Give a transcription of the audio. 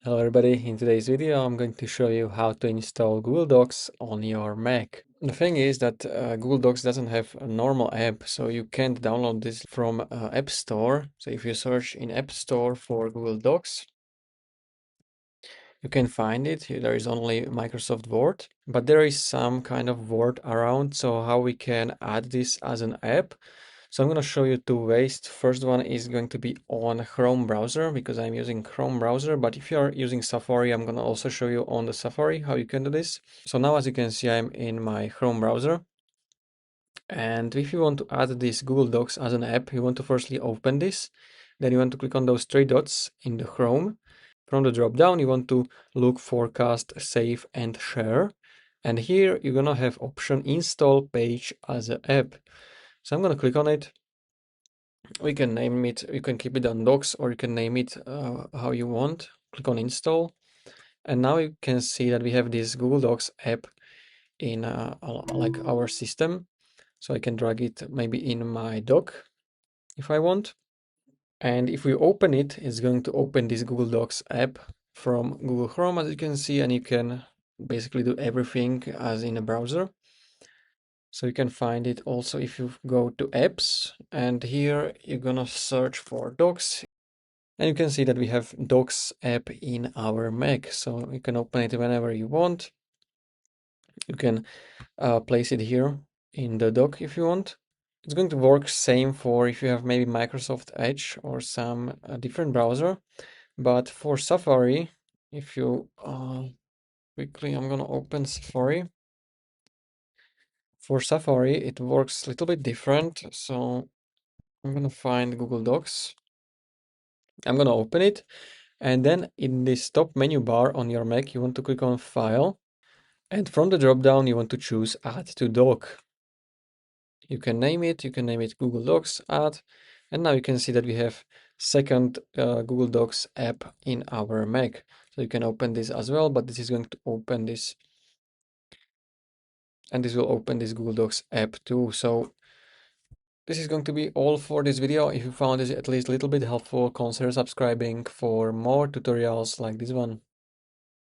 Hello everybody, in today's video I'm going to show you how to install Google Docs on your Mac. The thing is that Google Docs doesn't have a normal app, so you can't download this from App Store. So if you search in App Store for Google Docs, you can find it. There is only Microsoft Word, but there is some kind of workaround, so how we can add this as an app. So I'm going to show you two ways. First one is going to be on Chrome browser because I'm using Chrome browser, but if you're using Safari, I'm going to also show you on the Safari how you can do this. So now as you can see, I'm in my Chrome browser. And if you want to add this Google Docs as an app, you want to firstly open this. Then you want to click on those three dots in the Chrome. From the drop down, you want to look forecast, save and share. And here you're going to have option install page as an app. So I'm going to click on it. We can name it, you can keep it on docs or you can name it how you want. Click on install. And now you can see that we have this Google Docs app in like our system. So I can drag it maybe in my dock if I want. And if we open it, it's going to open this Google Docs app from Google Chrome, as you can see, and you can basically do everything as in a browser. So you can find it also if you go to apps, and here you're gonna search for Docs. And you can see that we have Docs app in our Mac, so you can open it whenever you want. You can place it here in the dock if you want. It's going to work same for if you have maybe Microsoft Edge or some different browser. But for Safari, if you quickly, I'm gonna open Safari. For Safari, it works a little bit different. So I'm gonna find Google Docs. I'm gonna open it. And then in this top menu bar on your Mac, you want to click on File. And from the drop-down, you want to choose Add to Doc. You can name it Google Docs Add. And now you can see that we have second Google Docs app in our Mac. So you can open this as well, but this is going to open this. And this will open this Google Docs app too. So this is going to be all for this video. If you found this at least a little bit helpful, consider subscribing for more tutorials like this one.